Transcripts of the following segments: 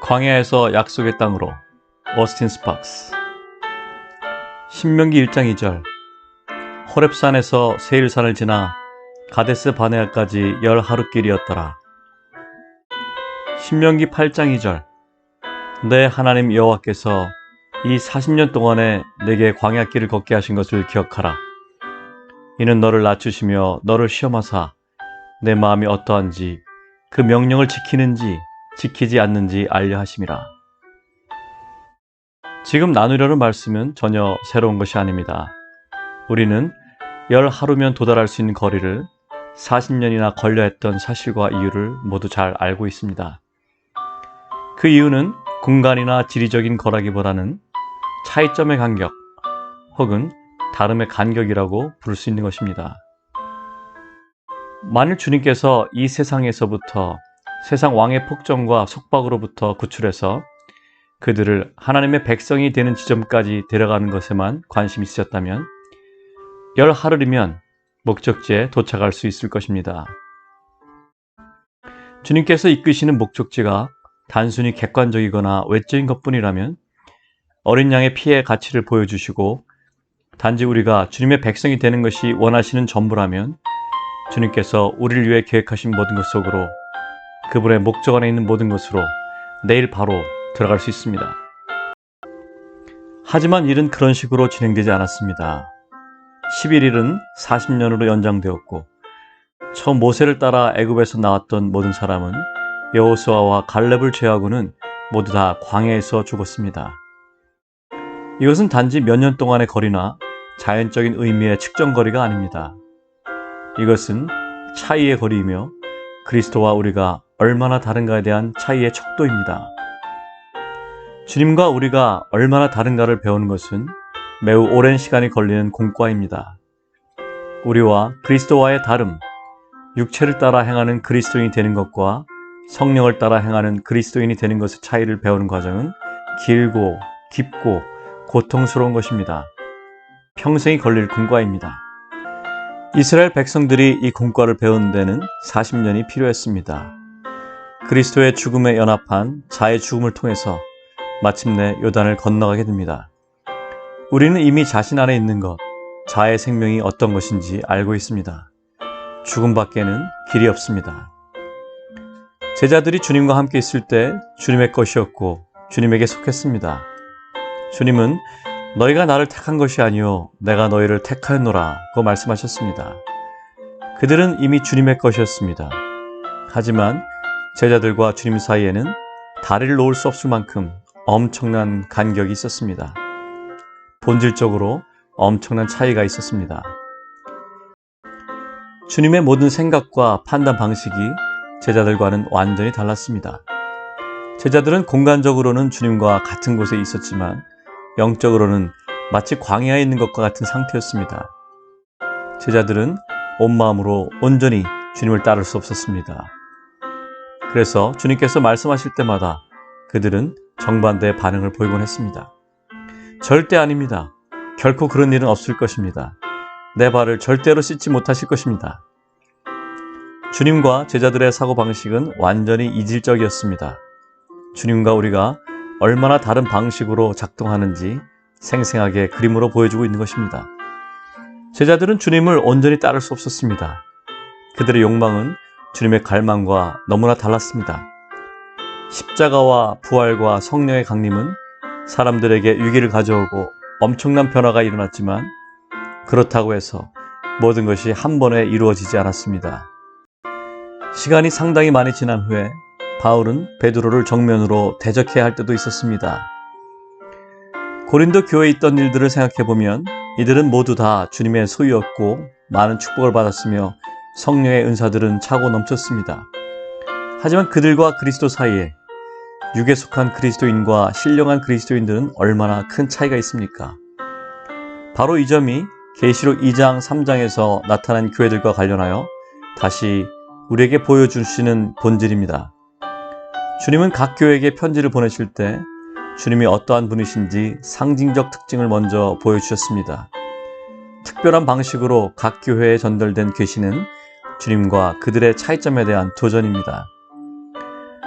광야에서 약속의 땅으로. 오스틴 스팍스. 신명기 1장 2절. 호렙산에서 세일산을 지나 가데스 바네아까지 10하루길이었더라. 신명기 8장 2절. 내 하나님 여호와께서 이 40년 동안에 내게 광야길을 걷게 하신 것을 기억하라. 이는 너를 낮추시며 너를 시험하사 내 마음이 어떠한지 그 명령을 지키는지 지키지 않는지 알려 하심이라. 지금 나누려는 말씀은 전혀 새로운 것이 아닙니다. 우리는 10하루면 도달할 수 있는 거리를 40년이나 걸려 했던 사실과 이유를 모두 잘 알고 있습니다. 그 이유는 공간이나 지리적인 거라기보다는 차이점의 간격 혹은 다름의 간격이라고 부를 수 있는 것입니다. 만일 주님께서 이 세상에서부터 세상 왕의 폭정과 속박으로부터 구출해서 그들을 하나님의 백성이 되는 지점까지 데려가는 것에만 관심이 있으셨다면 10하루이면 목적지에 도착할 수 있을 것입니다. 주님께서 이끄시는 목적지가 단순히 객관적이거나 외적인 것뿐이라면 어린 양의 피의 가치를 보여주시고 단지 우리가 주님의 백성이 되는 것이 원하시는 전부라면 주님께서 우리를 위해 계획하신 모든 것 속으로 그분의 목적 안에 있는 모든 것으로 내일 바로 들어갈 수 있습니다. 하지만 일은 그런 식으로 진행되지 않았습니다. 11일은 40년으로 연장되었고 처음 모세를 따라 애굽에서 나왔던 모든 사람은 여호수아와 갈렙을 제외하고는 모두 다 광야에서 죽었습니다. 이것은 단지 몇 년 동안의 거리나 자연적인 의미의 측정거리가 아닙니다. 이것은 차이의 거리이며 그리스도와 우리가 얼마나 다른가에 대한 차이의 척도입니다. 주님과 우리가 얼마나 다른가를 배우는 것은 매우 오랜 시간이 걸리는 공과입니다. 우리와 그리스도와의 다름, 육체를 따라 행하는 그리스도인이 되는 것과 성령을 따라 행하는 그리스도인이 되는 것의 차이를 배우는 과정은 길고 깊고 고통스러운 것입니다. 평생이 걸릴 공과입니다. 이스라엘 백성들이 이 공과를 배우는 데는 40년이 필요했습니다. 그리스도의 죽음에 연합한 자의 죽음을 통해서 마침내 요단을 건너가게 됩니다. 우리는 이미 자신 안에 있는 것, 자의 생명이 어떤 것인지 알고 있습니다. 죽음 밖에는 길이 없습니다. 제자들이 주님과 함께 있을 때 주님의 것이었고 주님에게 속했습니다. 주님은 너희가 나를 택한 것이 아니요 내가 너희를 택하였노라고 말씀하셨습니다. 그들은 이미 주님의 것이었습니다. 하지만 제자들과 주님 사이에는 다리를 놓을 수 없을 만큼 엄청난 간격이 있었습니다. 본질적으로 엄청난 차이가 있었습니다. 주님의 모든 생각과 판단 방식이 제자들과는 완전히 달랐습니다. 제자들은 공간적으로는 주님과 같은 곳에 있었지만 영적으로는 마치 광야에 있는 것과 같은 상태였습니다. 제자들은 온 마음으로 온전히 주님을 따를 수 없었습니다. 그래서 주님께서 말씀하실 때마다 그들은 정반대의 반응을 보이곤 했습니다. 절대 아닙니다. 결코 그런 일은 없을 것입니다. 내 발을 절대로 씻지 못하실 것입니다. 주님과 제자들의 사고방식은 완전히 이질적이었습니다. 주님과 우리가 얼마나 다른 방식으로 작동하는지 생생하게 그림으로 보여주고 있는 것입니다. 제자들은 주님을 온전히 따를 수 없었습니다. 그들의 욕망은 주님의 갈망과 너무나 달랐습니다. 십자가와 부활과 성령의 강림은 사람들에게 위기를 가져오고 엄청난 변화가 일어났지만 그렇다고 해서 모든 것이 한 번에 이루어지지 않았습니다. 시간이 상당히 많이 지난 후에 바울은 베드로를 정면으로 대적해야 할 때도 있었습니다. 고린도 교회에 있던 일들을 생각해보면 이들은 모두 다 주님의 소유였고 많은 축복을 받았으며 성령의 은사들은 차고 넘쳤습니다. 하지만 그들과 그리스도 사이에 육에 속한 그리스도인과 신령한 그리스도인들은 얼마나 큰 차이가 있습니까? 바로 이 점이 계시록 2장 3장에서 나타난 교회들과 관련하여 다시 우리에게 보여주시는 본질입니다. 주님은 각 교회에게 편지를 보내실 때 주님이 어떠한 분이신지 상징적 특징을 먼저 보여주셨습니다. 특별한 방식으로 각 교회에 전달된 계시는 주님과 그들의 차이점에 대한 도전입니다.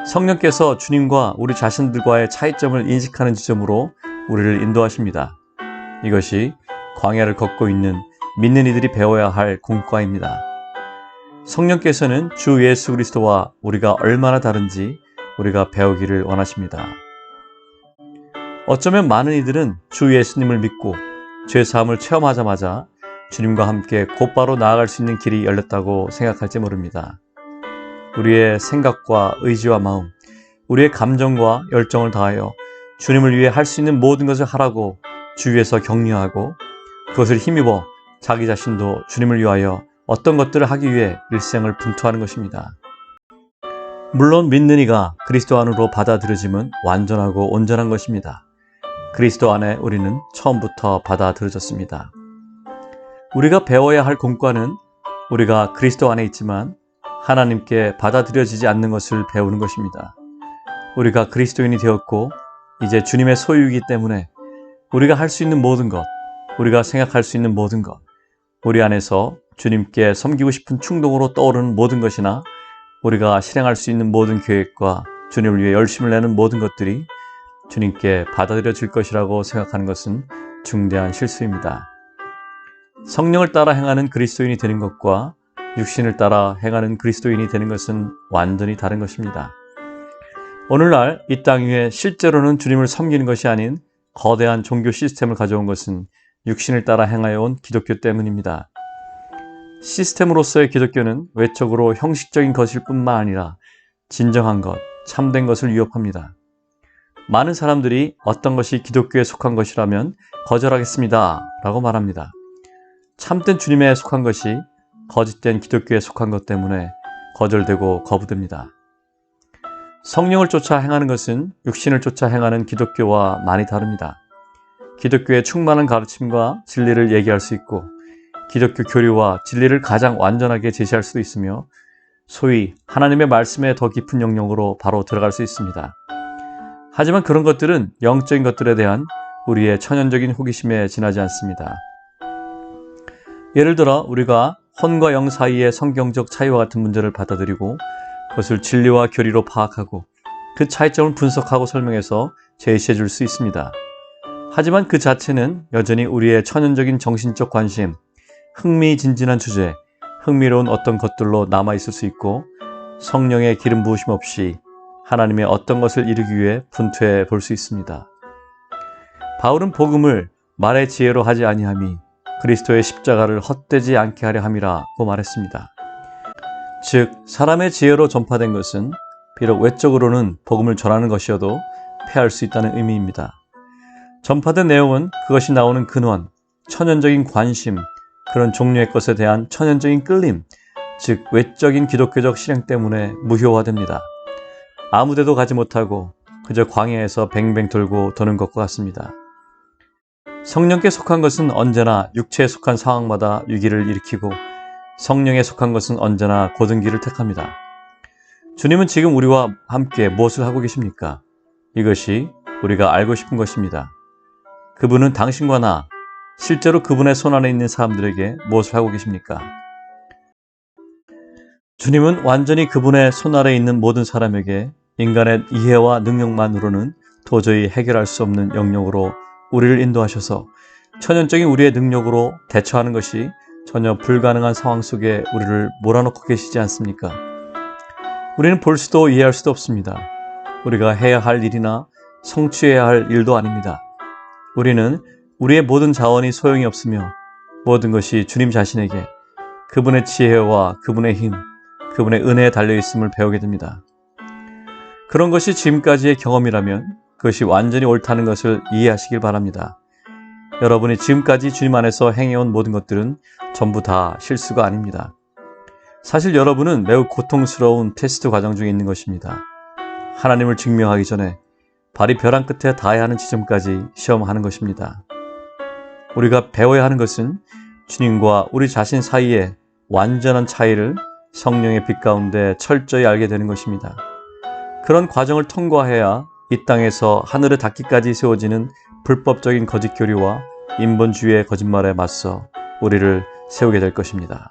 성령께서 주님과 우리 자신들과의 차이점을 인식하는 지점으로 우리를 인도하십니다. 이것이 광야를 걷고 있는 믿는 이들이 배워야 할 공과입니다. 성령께서는 주 예수 그리스도와 우리가 얼마나 다른지 우리가 배우기를 원하십니다. 어쩌면 많은 이들은 주 예수님을 믿고 죄사함을 체험하자마자 주님과 함께 곧바로 나아갈 수 있는 길이 열렸다고 생각할지 모릅니다. 우리의 생각과 의지와 마음, 우리의 감정과 열정을 다하여 주님을 위해 할 수 있는 모든 것을 하라고 주위에서 격려하고 그것을 힘입어 자기 자신도 주님을 위하여 어떤 것들을 하기 위해 일생을 분투하는 것입니다. 물론 믿는 이가 그리스도 안으로 받아들여짐은 완전하고 온전한 것입니다. 그리스도 안에 우리는 처음부터 받아들여졌습니다. 우리가 배워야 할 공과는 우리가 그리스도 안에 있지만 하나님께 받아들여지지 않는 것을 배우는 것입니다. 우리가 그리스도인이 되었고 이제 주님의 소유이기 때문에 우리가 할 수 있는 모든 것, 우리가 생각할 수 있는 모든 것, 우리 안에서 주님께 섬기고 싶은 충동으로 떠오르는 모든 것이나 우리가 실행할 수 있는 모든 계획과 주님을 위해 열심을 내는 모든 것들이 주님께 받아들여질 것이라고 생각하는 것은 중대한 실수입니다. 성령을 따라 행하는 그리스도인이 되는 것과 육신을 따라 행하는 그리스도인이 되는 것은 완전히 다른 것입니다. 오늘날 이 땅 위에 실제로는 주님을 섬기는 것이 아닌 거대한 종교 시스템을 가져온 것은 육신을 따라 행하여 온 기독교 때문입니다. 시스템으로서의 기독교는 외적으로 형식적인 것일 뿐만 아니라 진정한 것, 참된 것을 위협합니다. 많은 사람들이 어떤 것이 기독교에 속한 것이라면 거절하겠습니다 라고 말합니다. 참된 주님에 속한 것이 거짓된 기독교에 속한 것 때문에 거절되고 거부됩니다. 성령을 쫓아 행하는 것은 육신을 쫓아 행하는 기독교와 많이 다릅니다. 기독교의 충만한 가르침과 진리를 얘기할 수 있고 기독교 교리와 진리를 가장 완전하게 제시할 수도 있으며 소위 하나님의 말씀에 더 깊은 영역으로 바로 들어갈 수 있습니다. 하지만 그런 것들은 영적인 것들에 대한 우리의 천연적인 호기심에 지나지 않습니다. 예를 들어 우리가 혼과 영 사이의 성경적 차이와 같은 문제를 받아들이고 그것을 진리와 교리로 파악하고 그 차이점을 분석하고 설명해서 제시해 줄 수 있습니다. 하지만 그 자체는 여전히 우리의 천연적인 정신적 관심, 흥미진진한 주제, 흥미로운 어떤 것들로 남아있을 수 있고 성령의 기름 부으심 없이 하나님의 어떤 것을 이루기 위해 분투해 볼 수 있습니다. 바울은 복음을 말의 지혜로 하지 아니함이 그리스도의 십자가를 헛되지 않게 하려 함이라고 말했습니다. 즉 사람의 지혜로 전파된 것은 비록 외적으로는 복음을 전하는 것이어도 패할 수 있다는 의미입니다. 전파된 내용은 그것이 나오는 근원, 천연적인 관심, 그런 종류의 것에 대한 천연적인 끌림, 즉 외적인 기독교적 실행 때문에 무효화됩니다. 아무데도 가지 못하고 그저 광야에서 뱅뱅 돌고 도는 것과 같습니다. 성령께 속한 것은 언제나 육체에 속한 상황마다 위기를 일으키고 성령에 속한 것은 언제나 곧은 길을 택합니다. 주님은 지금 우리와 함께 무엇을 하고 계십니까? 이것이 우리가 알고 싶은 것입니다. 그분은 당신과 나, 실제로 그분의 손 안에 있는 사람들에게 무엇을 하고 계십니까? 주님은 완전히 그분의 손 아래에 있는 모든 사람에게 인간의 이해와 능력만으로는 도저히 해결할 수 없는 영역으로 우리를 인도하셔서 천연적인 우리의 능력으로 대처하는 것이 전혀 불가능한 상황 속에 우리를 몰아넣고 계시지 않습니까? 우리는 볼 수도 이해할 수도 없습니다. 우리가 해야 할 일이나 성취해야 할 일도 아닙니다. 우리는 우리의 모든 자원이 소용이 없으며 모든 것이 주님 자신에게 그분의 지혜와 그분의 힘, 그분의 은혜에 달려있음을 배우게 됩니다. 그런 것이 지금까지의 경험이라면 그것이 완전히 옳다는 것을 이해하시길 바랍니다. 여러분이 지금까지 주님 안에서 행해온 모든 것들은 전부 다 실수가 아닙니다. 사실 여러분은 매우 고통스러운 테스트 과정 중에 있는 것입니다. 하나님을 증명하기 전에 발이 벼랑 끝에 닿아야 하는 지점까지 시험하는 것입니다. 우리가 배워야 하는 것은 주님과 우리 자신 사이의 완전한 차이를 성령의 빛 가운데 철저히 알게 되는 것입니다. 그런 과정을 통과해야 이 땅에서 하늘에 닿기까지 세워지는 불법적인 거짓 교리와 인본주의의 거짓말에 맞서 우리를 세우게 될 것입니다.